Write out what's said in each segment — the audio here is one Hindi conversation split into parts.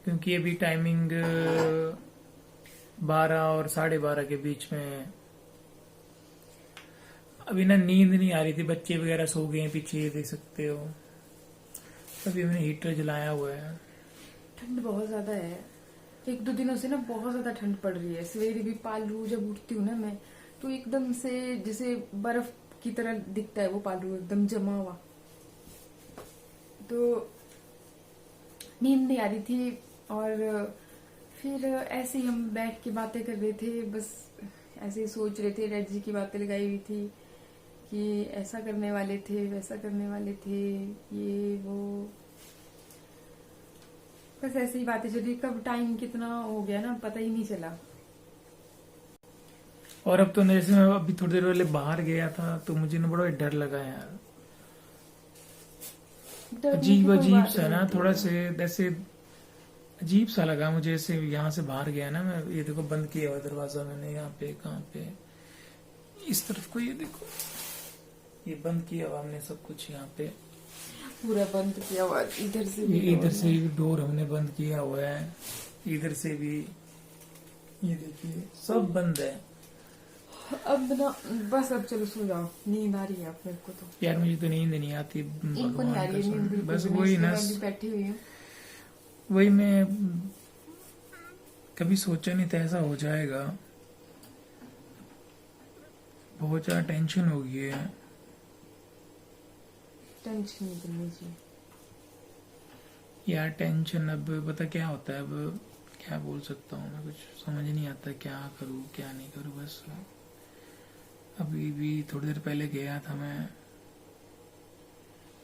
क्योंकि अभी टाइमिंग 12 और 12:30 के बीच में है। अभी ना नींद नहीं आ रही थी, बच्चे वगैरह सो गए हैं पीछे, देख सकते हो। अभी मैंने हीटर जलाया हुआ है। ठंड बहुत ज्यादा है। एक दो दिनों से ना बहुत ज्यादा ठंड पड़ रही है। सवेरे भी पालू जब उठती हूँ ना मैं, तो एकदम से जैसे बर्फ की तरह दिखता है वो पालू, एकदम जमा हुआ। तो नींद नहीं आ रही थी। और फिर ऐसे ही हम बैठ के बातें कर रहे थे, बस ऐसे ही सोच रहे थे। डैड जी की बातें लगाई हुई थी कि ऐसा करने वाले थे, वैसा करने वाले थे, ये वो, बस ऐसे ही बातें चली। कब टाइम कितना हो गया ना पता ही नहीं चला। और अब तो जैसे मैं अभी थोड़ी देर पहले बाहर गया था तो मुझे ना बड़ा डर लगा यार। डरने की अजीब कोई अजीब बात सा नहीं ना, होती थोड़ा है। से ऐसे अजीब सा लगा मुझे। ऐसे यहाँ से बाहर गया ना मैं, ये देखो बंद किया हुआ दरवाजा मैंने। यहाँ पे कहाँ पे, इस तरफ को, ये देखो ये बंद किया हुआ हमने सब कुछ। यहाँ पे पूरा बंद किया हुआ, इधर से भी ये इधर डोर से है। भी डोर हमने बंद किया हुआ है, इधर से भी, ये देखिए सब बंद है। अब ना बस, अब चलो सो जाओ, नींद आ रही है अब मेरे को तो। यार मुझे तो नींद नहीं आती, इनको नहीं आ भगवान रही है नींद कसम। बिल्कुल बस भी नहीं, वही इसलिए ना, मैं अभी बैठी हुई हूँ। वही मैं कभी सोचा नहीं था ऐसा हो जाएगा। बहुत ज्यादा टेंशन हो गई है। टेंशन नहीं करनी चाहिए। यार टेंशन, अब पता क्या होता है, अब क्या बोल सकता हूँ मैं, कुछ समझ नहीं आता क्या करूँ क्या नहीं करूँ। बस अभी भी थोड़ी देर पहले गया था मैं,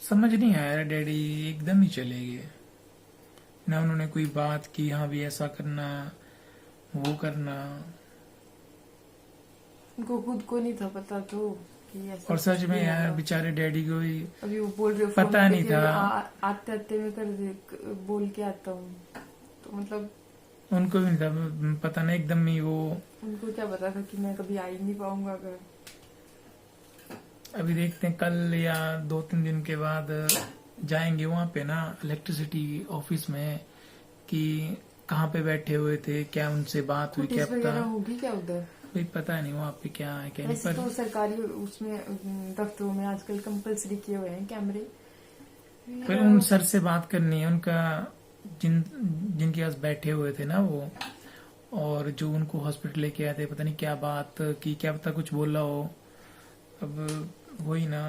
समझ नहीं आया। डैडी एकदम ही चले गए ना, उन्होंने कोई बात की हाँ भी ऐसा करना वो करना। उनको खुद को नहीं था पता तो कि ऐसा और सच कुछ में भी यार होगा। बेचारे डैडी को भी अभी वो बोल रहे फोन पता पे नहीं थे, था। आते आते मैं बोल के आता हूँ। तो मतलब उनको भी नहीं था पता, नहीं एकदम ही वो। उनको क्या पता था कि मैं कभी आ ही नहीं पाऊंगा घर। अभी देखते हैं कल या 2-3 दिन के बाद जाएंगे वहां पे ना इलेक्ट्रिसिटी ऑफिस में, कि कहाँ पे बैठे हुए थे, क्या उनसे बात हुई, क्या फुटेज पता। वगैरह होगी क्या उधर? कोई पता नहीं वहां पे क्या है क्या नहीं। वैसे तो सरकारी उसमें दफ्तरों में आजकल कंपलसरी किए हुए हैं कैमरे। पर उन सर से बात करनी है उनका, जिनके पास बैठे हुए थे ना वो, और जो उनको हॉस्पिटल लेके आए थे, पता नहीं क्या बात की, क्या पता कुछ बोला हो। अब वही ना,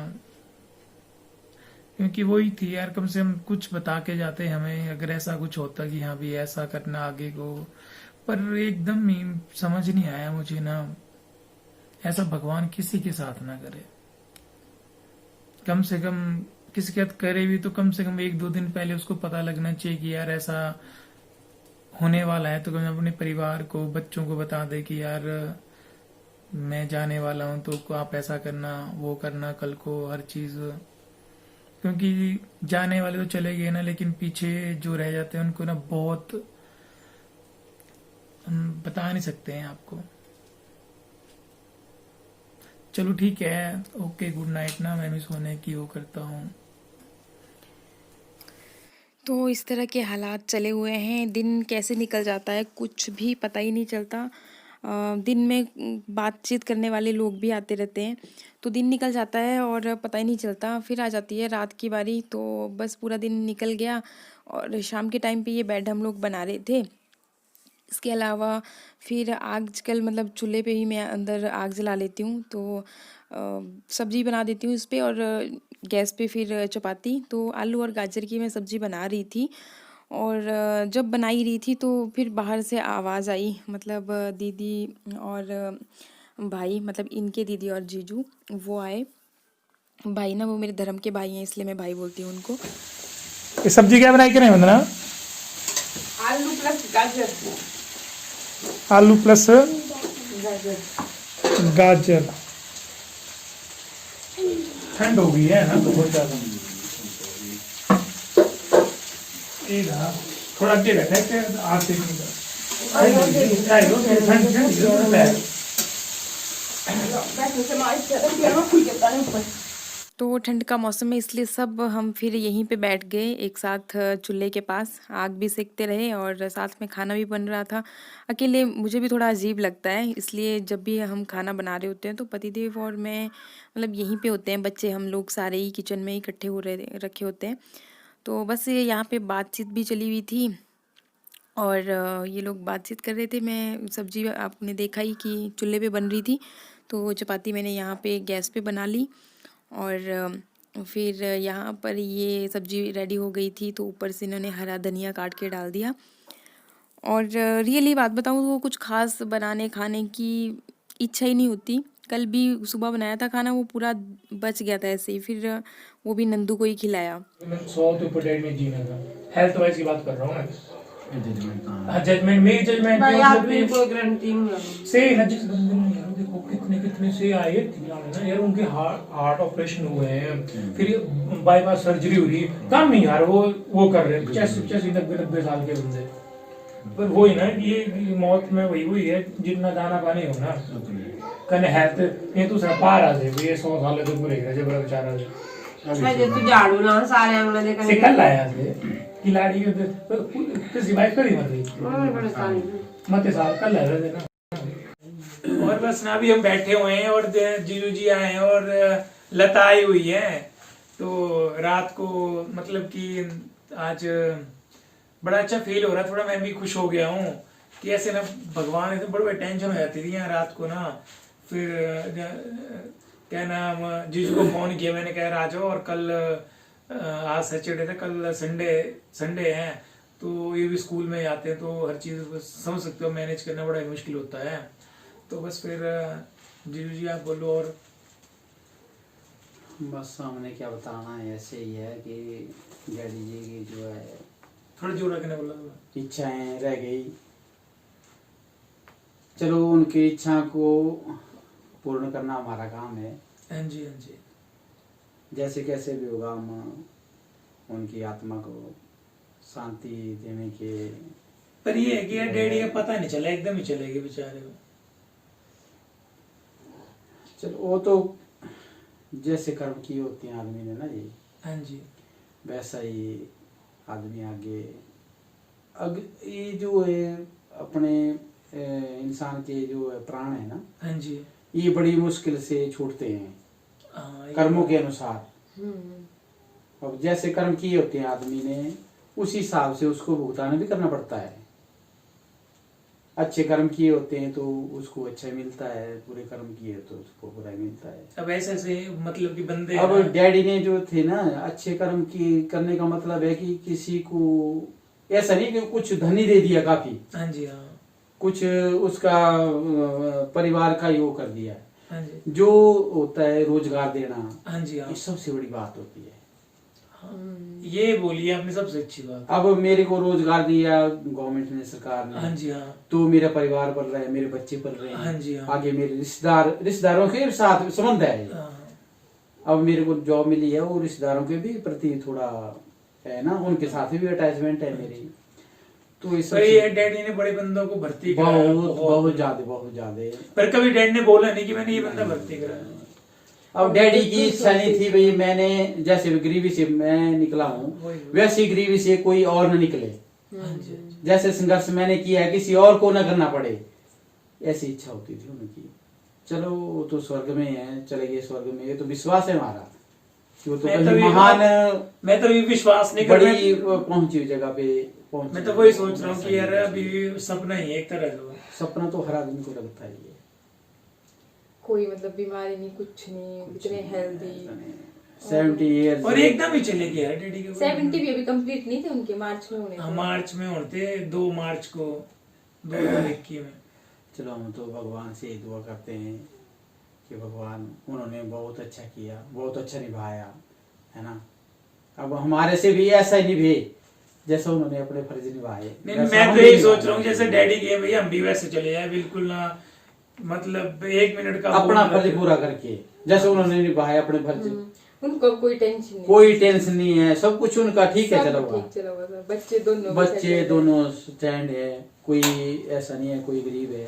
क्योंकि वही थी यार, कम से कम कुछ बता के जाते हमें, अगर ऐसा कुछ होता कि हाँ भी ऐसा करना आगे को। पर एकदम ही समझ नहीं आया मुझे ना, ऐसा भगवान किसी के साथ ना करे। कम से कम किसी के साथ करे भी तो कम से कम 1-2 दिन पहले उसको पता लगना चाहिए कि यार ऐसा होने वाला है। तो कम अपने परिवार को, बच्चों को बता दे कि यार मैं जाने वाला हूं, तो आप ऐसा करना वो करना कल को हर चीज। क्योंकि जाने वाले तो चले गए ना, लेकिन पीछे जो रह जाते हैं उनको ना बहुत, हम बता नहीं सकते हैं आपको। चलो ठीक है, ओके, गुड नाइट ना, मैं भी सोने की वो करता हूँ। तो इस तरह के हालात चले हुए हैं। दिन कैसे निकल जाता है कुछ भी पता ही नहीं चलता। दिन में बातचीत करने वाले लोग भी आते रहते हैं, तो दिन निकल जाता है और पता ही नहीं चलता। फिर आ जाती है रात की बारी, तो बस पूरा दिन निकल गया। और शाम के टाइम पे ये बेड हम लोग बना रहे थे। इसके अलावा फिर आजकल मतलब चूल्हे पे ही मैं अंदर आग जला लेती हूँ, तो सब्जी बना देती हूँ इस पे। और गैस पे फिर चपाती। तो आलू और गाजर की मैं सब्जी बना रही थी, और जब बनाई रही थी तो फिर बाहर से आवाज़ आई। मतलब दीदी और भाई, मतलब इनके दीदी और जीजू वो आए। भाई ना वो मेरे धर्म के भाई हैं, इसलिए मैं भाई बोलती हूँ उनको। ये सब्जी क्या बनाई कि नहीं वंदना? आलू प्लस गाजर। आलू प्लस गाजर। गाजर। ठंड हो गई है ना तो बहुत ज्यादा। थोड़ा आगे बैठा है, आग से तो ठंड का मौसम है इसलिए सब हम फिर यहीं पे बैठ गए एक साथ चूल्हे के पास। आग भी सेकते रहे और साथ में खाना भी बन रहा था। अकेले मुझे भी थोड़ा अजीब लगता है, इसलिए जब भी हम खाना बना रहे होते हैं तो पतिदेव और मैं मतलब यहीं पे होते हैं। बच्चे हम लोग सारे ही किचन में इकट्ठे हो रहे रखे होते हैं। तो बस ये यहाँ पे बातचीत भी चली हुई थी और ये लोग बातचीत कर रहे थे। मैं सब्जी आपने देखा ही कि चूल्हे पे बन रही थी, तो चपाती मैंने यहाँ पे गैस पे बना ली और फिर यहाँ पर ये सब्जी रेडी हो गई थी तो ऊपर से इन्होंने हरा धनिया काट के डाल दिया। और रियली बात बताऊँ तो कुछ खास बनाने खाने की इच्छा ही नहीं होती। कल भी सुबह बनाया था खाना, वो पूरा बच गया था ऐसे ही, फिर वो भी नंदू को ही खिलाया। मैं 100 के ऊपर डेट में जीने का हेल्थ वाइज की बात कर रहा हूँ मैं। जजमेंट मेरी जजमेंट भाई आदमी को गारंटी नहीं से जिस बंदे ने यार देखो कितने कितने से आए ना यार, उनके हार्ट ऑपरेशन हुए हैं, फिर बाईपास सर्जरी हुई, कम नहीं यार वो कर रहे हैं 85-90 साल के बंदे। पर वही ना कि ये मौत में वही हुई है जितना दाना पानी हो ना कने हेल्थ ये दूसरा पार आ जाए ये 100 साल के पूरे जब बेचारा है। जे तू झाड़ू ना सारे आंगन दे से कल आया थे खिलाड़ी के किसी बाइक करी मर गई परेशानी मत साल कल आ रहे थे ना। और बस ना भी हम बैठे हुए हैं और जीजू जी आए हैं और लता आई हुई है। तो रात को मतलब कि आज बड़ा अच्छा फील हो रहा है, थोड़ा मैं भी खुश हो गया हूँ कि ऐसे ना भगवान है तो बड़ी टेंशन हो जाती थी यहाँ रात को ना। फिर क्या नाम जीजू को फोन किया मैंने, कहा आ जाओ और कल आज सैटरडे था, कल संडे है तो ये भी स्कूल में आते हैं तो हर चीज समझ सकते हो मैनेज करना बड़ा मुश्किल होता है। तो बस फिर जीजू जी आप बोलो। और बस हमने क्या बताना है, ऐसे ही है कि डैडी जी की जो है थोड़ा जोर रखने बोला इच्छाएं रह गई। चलो उनकी इच्छा को पूर्ण करना हमारा काम है। हाँ जी हाँ जी, जैसे कैसे भी होगा हम उनकी आत्मा को शांति देने के। पर ये है कि यार डैडी का पता नहीं चला, एकदम ही चले गए बेचारे को। चलो वो तो जैसे कर्म की होती हैं आदमी ने ना जी, हाँ जी वैसा ही आदमी आगे ये जो है अपने इंसान के जो है प्राण है ना, हाँ जी, ये बड़ी मुश्किल से छूटते हैं हाँ, कर्मों के अनुसार। अब जैसे कर्म किए होते हैं आदमी ने उसी हिसाब से उसको भुगतान भी करना पड़ता है। अच्छे कर्म किए होते हैं तो उसको अच्छा मिलता है, बुरे कर्म किए तो उसको बुरा मिलता है। अब ऐसे से मतलब कि बंदे अब डैडी ने जो थे ना अच्छे कर्म की करने का मतलब है कि किसी को ऐसा नहीं कि कुछ धनी दे दिया काफी, हाँ जी हाँ, कुछ उसका परिवार का ही वो कर दिया। हाँ जी, जो होता है रोजगार देना, हाँ जी हाँ, ये सबसे बड़ी बात होती है। ये बोलिए आपने सबसे अच्छी बात। अब मेरे को रोजगार दिया गवर्नमेंट ने, सरकार ने, हाँ जी हाँ, तो मेरा परिवार पल रहा है, मेरे बच्चे पल रहे हैं, हाँ जी हाँ, आगे मेरे रिश्तेदारों के साथ संबंध है। हाँ, अब मेरे को जॉब मिली है वो रिश्तेदारों के भी प्रति थोड़ा है ना, उनके साथ भी अटैचमेंट है मेरी। तो इस पर ये डैडी ने बड़े बंदों को भर्ती कराया बहुत ज्यादा। पर कभी डैडी ने बोला नहीं कि मैंने ये बंदा भर्ती कराया। अब डैडी की इच्छा नहीं थी भाई, मैंने जैसे गरीबी से मैं निकला हूँ वैसी गरीबी से कोई और न निकले, जैसे संघर्ष मैंने किया है किसी और को न करना पड़े, ऐसी इच्छा होती थी उनकी। चलो वो तो स्वर्ग में है, चले गए स्वर्ग में, ये तो विश्वास है हमारा कि वो तो कहीं महान, मैं तो ये विश्वास नहीं कर बड़ी पहुंची हुई जगह पे पहुंच। मैं तो वही सोच रहा हूँ कि यार अभी सपना ही है एक तरह का। सपना तो हर आदमी को लगता है, ये कोई मतलब बीमारी नहीं, कुछ नहीं, इतने हेल्दी। 70 ईयर्स और एकदम ही चले गए डैडी के। 70 भी अभी कंप्लीट नहीं थे उनके, मार्च में होने थे। मार्च में होते 2 मार्च को 2021 में। चलो हम तो भगवान से दुआ करते हैं कि भगवान उन्होंने बहुत अच्छा किया, बहुत अच्छा निभाया है ना। अब हमारे से भी ऐसा ही निभे जैसा उन्होंने अपने फर्ज निभाए। मैं तो यही सोच रहा हूँ जैसे डैडी गए भैया हम भी वैसे चले जाए, बिल्कुल ना मतलब 1 मिनट का अपना फर्ज पूरा करके जैसे उन्होंने निभाया अपने फर्ज। उनको कोई टेंशन नहीं, कोई टेंशन नहीं है, सब कुछ उनका ठीक है, चला हुआ। बच्चे दोनों स्टैंड है, कोई ऐसा नहीं है कोई गरीब है,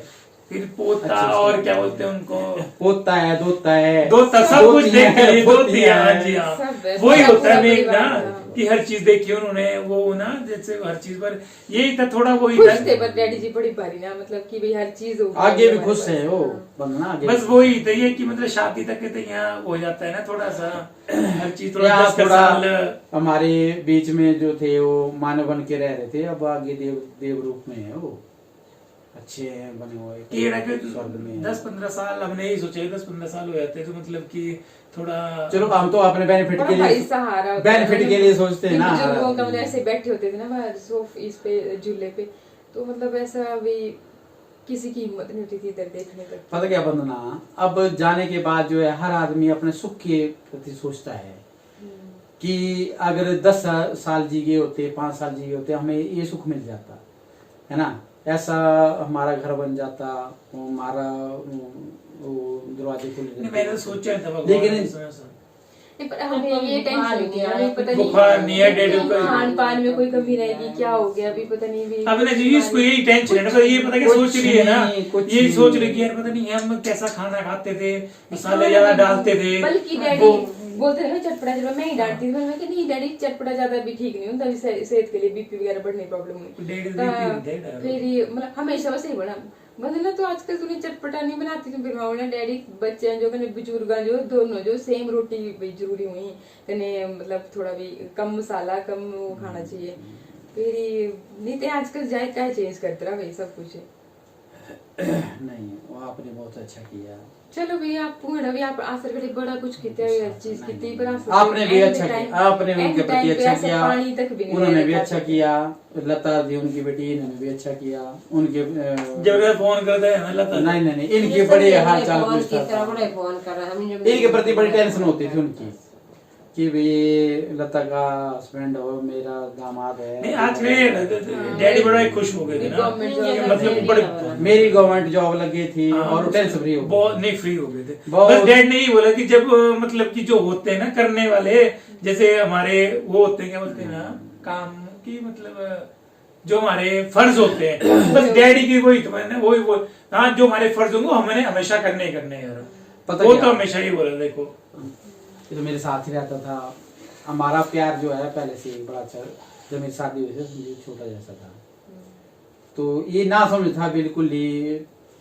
फिर पोता अच्छा, और क्या बोलते हैं उनको, पोता है, दोता है, दोता, सब कुछ देख कर ये दोती है। हाँ जी हाँ, सब है, वही पूरा होता है मेन परिवार, ना हाँ। कि हर चीज देखी उन्होंने, वो ना जैसे हर चीज पर यही था, थोड़ा वही खुश था। थे पर डैडी जी बड़ी भारी ना, मतलब कि भाई हर चीज हो आगे भी खुश है वो बंदना, आगे बस भी वही था ये कि मतलब शादी तक के तो यहाँ हो जाता है ना थोड़ा सा हर चीज थोड़ा यहाँ 10 थोड़ा साल। हमारे बीच में जो थे वो मानव बन के रह रहे थे, अब आगे देव रूप में है वो, अच्छे हैं बने हुए, कीड़ा के स्वर्ग में है। 10-15 साल हमने यही सोचे 10-15 साल हो जाते तो मतलब कि थोड़ा चलो हम तो अपने बेनिफिट बड़ा के भारी लिए, सहारा होता है, बेनिफिट के लिए सोचते हैं ना। बुजुर्गों का मतलब ऐसे बैठे होते थे ना बाहर इस पे झूले पे, तो मतलब ऐसा भी किसी की हिम्मत नहीं होती थी इधर देखने तक। पता क्या बंदना, अब जाने के बाद जो है हर आदमी अपने सुख के प्रति सोचता है कि अगर 10 साल जी गए होते, 5 साल जी गए होते, हमें ये सुख मिल जाता है ना, ऐसा हमारा घर बन जाता, हमारा वो दरवाजे खुले नहीं, मैंने तो सोचा था भगवान लेकिन ने सुना सा। नहीं, पर हमें ये टेंशन नहीं है, हमें पता बुखार नहीं है, डेढ़ रुपए। खान पान में कोई कमी रहेगी, क्या हो गया अभी पता नहीं भी। अब ना जी इसको यही टेंशन है ना, पर ये पता क्या सोच रही है ना, कुछ ये नहीं। सोच रही है यार पता नहीं हम कैसा खाना खाते थे, मसाले ज्यादा डालते थे, बल्कि डैडी वो- बोलते थे ना चटपटा चटपटा, मैं ही डांटती थी, मैं नहीं डैडी चटपटा ज्यादा भी ठीक नहीं होता, सेहत के लिए बीपी वगैरह बढ़ने की प्रॉब्लम डैडी हुई। BP होता है ना। फिर ये मतलब हमेशा वैसे ही बना मतलब तो आजकल तूने चटपटा नहीं बनाती थी, फिर मैं बोला डैडी बच्चे हैं जो कने बुजुर्ग हैं जो दोनों जो सेम रोटी भी जरूरी हुई कने मतलब थोड़ा भी कम मसाला कम वो खाना चाहिए। फिर नहीं तो आजकल जायका चेंज करते रहा भाई सब कुछ। नहीं, वो आपने बहुत अच्छा किया। चलो भैया आप पूर्ण भी आप आसर बड़े बड़ा कुछ किया हर चीज की पर आपने भी अच्छा किया, आपने भी उनके प्रति अच्छा किया, पानी तक भी नहीं उन्होंने भी देखा अच्छा था। किया, लता दी उनकी बेटी, इन्होंने भी अच्छा किया, उनके जब फोन करते हैं ना लता, नहीं नहीं नहीं, इनके बड़े हाल चाल पूछता था, बड़े फोन कर रहा है, हम जब इनके प्रति बड़ी टेंशन होती थी उनकी कि भाई लता का हस्बैंड हो, मेरा दामाद है। नहीं आज डैडी बड़ा ही खुश हो गए थे ना, गवर्नमेंट जॉब कि मतलब बड़े मेरी गवर्नमेंट जॉब लगी थी हाँ, और टेंशन फ्री हो गई। बहुत नहीं फ्री हो गए थे। बहुत- बस डैड ने ही बोला कि जब मतलब कि जो होते हैं ना करने वाले, जैसे हमारे वो होते हैं क्या बोलते हैं ना काम की मतलब जो हमारे फर्ज होते हैं, बस डैडी की वही तो मैंने वही बोल, हाँ जो हमारे फर्ज होंगे हमने हमेशा करने ही करने हैं यार, पता वो क्या? तो हमेशा ही बोला देखो ये तो मेरे साथ ही रहता था, हमारा प्यार जो है पहले से ही बड़ा अच्छा, जब मेरी शादी हुई थी संजीव छोटा जैसा था, तो ये ना समझ था बिल्कुल ही,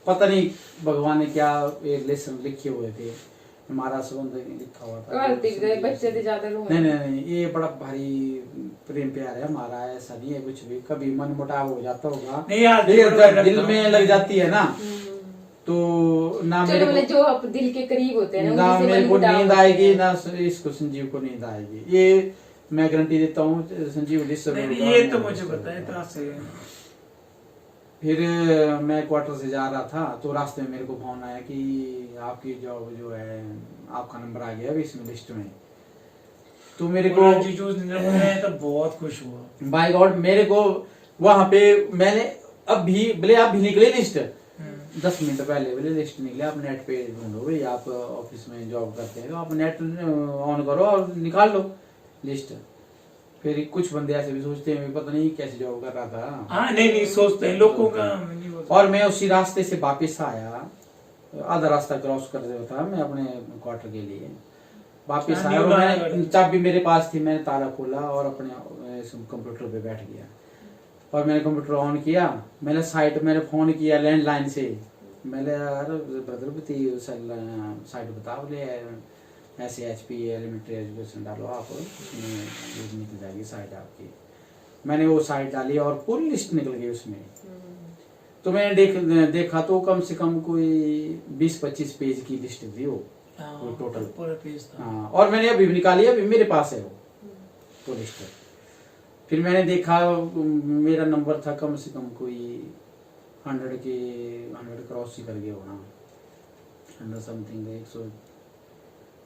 पता नहीं भगवान ने क्या लेसन लिखे हुए थे, हमारा संबंध लिखा हुआ था। बच्चे थे ज्यादा लोग नहीं नहीं नहीं, ये बड़ा भारी प्रेम प्यार है हमारा, ऐसा नहीं है कुछ भी, कभी मन मुटाव हो जाता होगा नहीं यार, लेकिन बड़ा जब दिल लगता में है। लग जाती है ना, तो ना चलो मेरे मतलब को जो आप दिल के करीब होते हैं ना उनसे मेरे मन को मुटाव नींद होते आएगी हैं। ना इसको संजीव को नींद आएगी, ये मैं गारंटी देता हूँ। संजीव डिस्टर्ब नहीं, होगा, नहीं, ये मैं तो मुझे disturb पता है होगा। तरह से। फिर मैं क्वार्टर से जा रहा था तो रास्ते में मेरे को फोन आया कि आपकी जॉब जो है आपका नंबर आ गया अभी इसमें लिस्ट में, तो मेरे को जीजू ने मैं तो बहुत खुश हुआ। बाय गॉड मेरे को वहां पे मैंने अभी बोले आप भी निकले लिस्ट 10 मिनट पहले बोले लिस्ट निकले, आप नेट पे ढूंढो भाई, आप ऑफिस में जॉब करते हैं तो आप नेट ऑन करो और निकाल लो लिस्ट। फिर कुछ बंदे ऐसे भी सोचते हैं पता नहीं कैसे जॉब कर रहा था, हाँ नहीं नहीं सोचते हैं लोगों का नहीं बोलते। और मैं उसी रास्ते से वापस आया, आधा रास्ता क्रॉस कर दिया था मैं अपने क्वार्टर के लिए, वापस हाँ, आया और नहीं, मैंने नहीं, चाबी मेरे पास थी, मैंने ताला खोला और अपने कंप्यूटर पे बैठ गया और मैंने कंप्यूटर ऑन किया, मैंने साइट मैंने फोन किया लैंडलाइन से, मैंने यार ब्रदर साइट बता बोले ऐसे HP एलिमेंट्री एजुकेशन डालो आप, उसमें निकल जाएगी साइट आपकी। मैंने वो साइट डाली और पूरी लिस्ट निकल गई उसमें, तो मैंने देखा तो कम से कम कोई 20-25 पेज की लिस्ट थी वो हाँ, टोटल पूरा पेज था। हाँ, और मैंने अभी भी निकाली, अभी मेरे पास है वो लिस्ट। फिर मैंने देखा मेरा नंबर था कम से कम कोई 100 क्रॉस ही कर गया होना, 100 समथिंग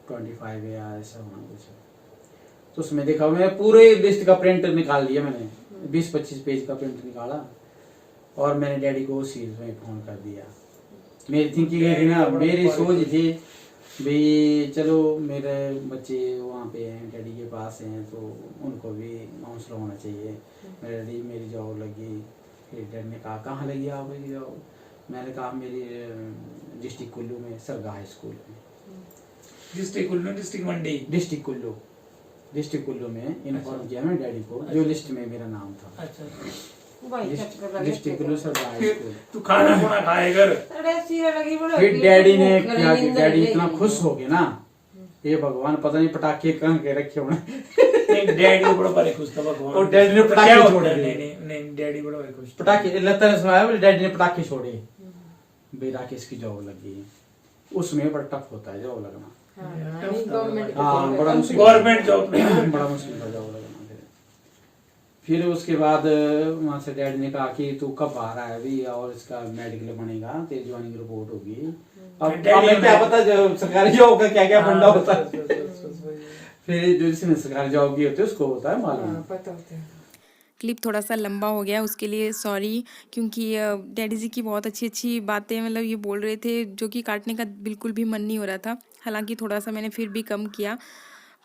125 या ऐसा होना कुछ। तो उसमें देखा मैंने पूरे लिस्ट का प्रिंट निकाल लिया, मैंने 20-25 पेज का प्रिंट निकाला और मैंने डैडी को उसी में फोन कर दिया। मेरी थिंकिंग ये थी ना, मेरी सोच थी भाई चलो मेरे बच्चे वहाँ पे हैं डैडी के पास हैं तो उनको भी हौसला होना चाहिए, मेरे डैडी मेरी जॉब लगी, फिर डैडी ने कहा कहाँ लगी आपकी जॉब, मैंने कहा मेरी डिस्ट्रिक्ट कुल्लू में सरगाह स्कूल में, डिस्ट्रिक्ट कुल्लू, डिस्ट्रिक्ट मंडी, डिस्ट्रिक्ट कुल्लू में इन्फॉर्म किया मैं डैडी को, जो लिस्ट में मेरा नाम था। अच्छा। भाई चक्कर लगे डिस्ट्रिक्ट कुल्लू सरगाह फिर स्कूल। तू खाना खुना खाए कर। अरे सीरा लगी बड़ो फिर डैडी ने क्या कि डैडी इतना खुश हो गए ना, ये भगवान पता नहीं पटाखे कहाँ के रखे होने। नहीं, डैडी बड़ा बड़े खुश था भगवान। और डैडी ने पटाखे क्या होता छोड़ है? दिए। नहीं, डैडी बड़ा बड़े खुश था। पटाखे लता ने सुनाया बोले डैडी ने पटाखे छोड़े, भाई राकेश की जॉब लगी है, उसमें बड़ा टफ होता है जॉब लगना। गवर्नमेंट हाँ बड़ा मुश्किल, गवर्नमेंट जॉब में बड़ा मुश्किल था जॉब लगना। फिर उसके बाद वहाँ से डैडी ने कहा कि तू कब बाहर आया भी और इसका मेडिकल बनेगा, तेरी ज्वाइनिंग रिपोर्ट होगी। अब हमें क्या पता जो सरकारी जॉब का क्या क्या फंडा होता है। फिर जो जिसने सरकारी जॉब की होती है उसको होता है मालूम। पता होता है। क्लिप थोड़ा सा लंबा हो गया, उसके लिए सॉरी, क्योंकि डैडी जी की बहुत अच्छी अच्छी बातें मतलब ये बोल रहे थे जो कि काटने का बिल्कुल भी मन नहीं हो रहा था। हालांकि थोड़ा सा मैंने फिर भी कम किया,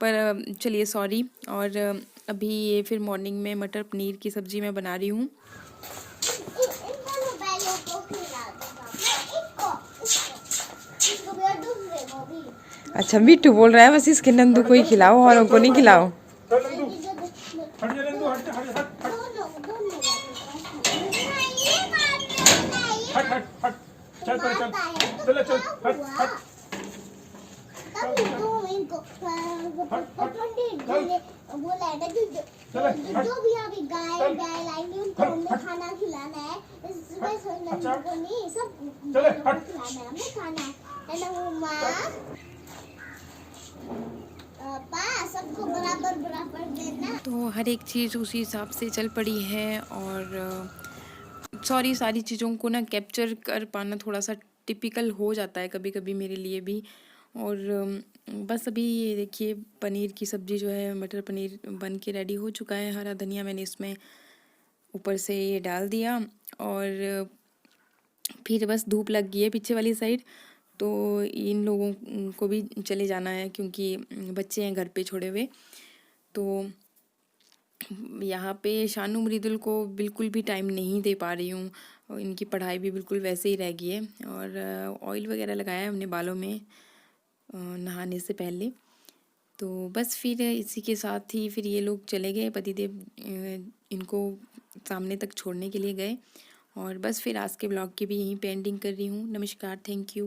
पर चलिए सॉरी। और अभी ये फिर मॉर्निंग में मटर पनीर की सब्ज़ी मैं बना रही हूँ। अच्छा बिट्टू बोल रहा है बस इसके नंदू को ही खिलाओ, औरों को नहीं खिलाओ। हट जा नंदू, हट हट हट हट हट हट, चल चल चल हट हट। जो भी अभी गाय लाएंगे उनको हमने खाना खिलाना है, सुबह को नहीं सब खिलाना है, हमने खाना है ना मम्मा, पापा सबको बराबर बराबर देना। तो हर एक चीज़ उसी हिसाब से चल पड़ी है। और सॉरी, सारी चीज़ों को ना कैप्चर कर पाना थोड़ा सा टिपिकल हो जाता है कभी कभी मेरे लिए भी। और बस अभी ये देखिए पनीर की सब्ज़ी जो है, मटर पनीर बन के रेडी हो चुका है। हरा धनिया मैंने इसमें ऊपर से ये डाल दिया और फिर बस धूप लग गई है पीछे वाली साइड, तो इन लोगों को भी चले जाना है क्योंकि बच्चे हैं घर पे छोड़े हुए। तो यहाँ पे शानू मृदुल को बिल्कुल भी टाइम नहीं दे पा रही हूँ, और इनकी पढ़ाई भी बिल्कुल वैसे ही रह गई है। और ऑयल वगैरह लगाया है हमने बालों में नहाने से पहले। तो बस फिर इसी के साथ ही फिर ये लोग चले गए, पतिदेव इनको सामने तक छोड़ने के लिए गए। और बस फिर आज के ब्लॉग की भी यहीं पे एंडिंग कर रही हूँ। नमस्कार, थैंक यू।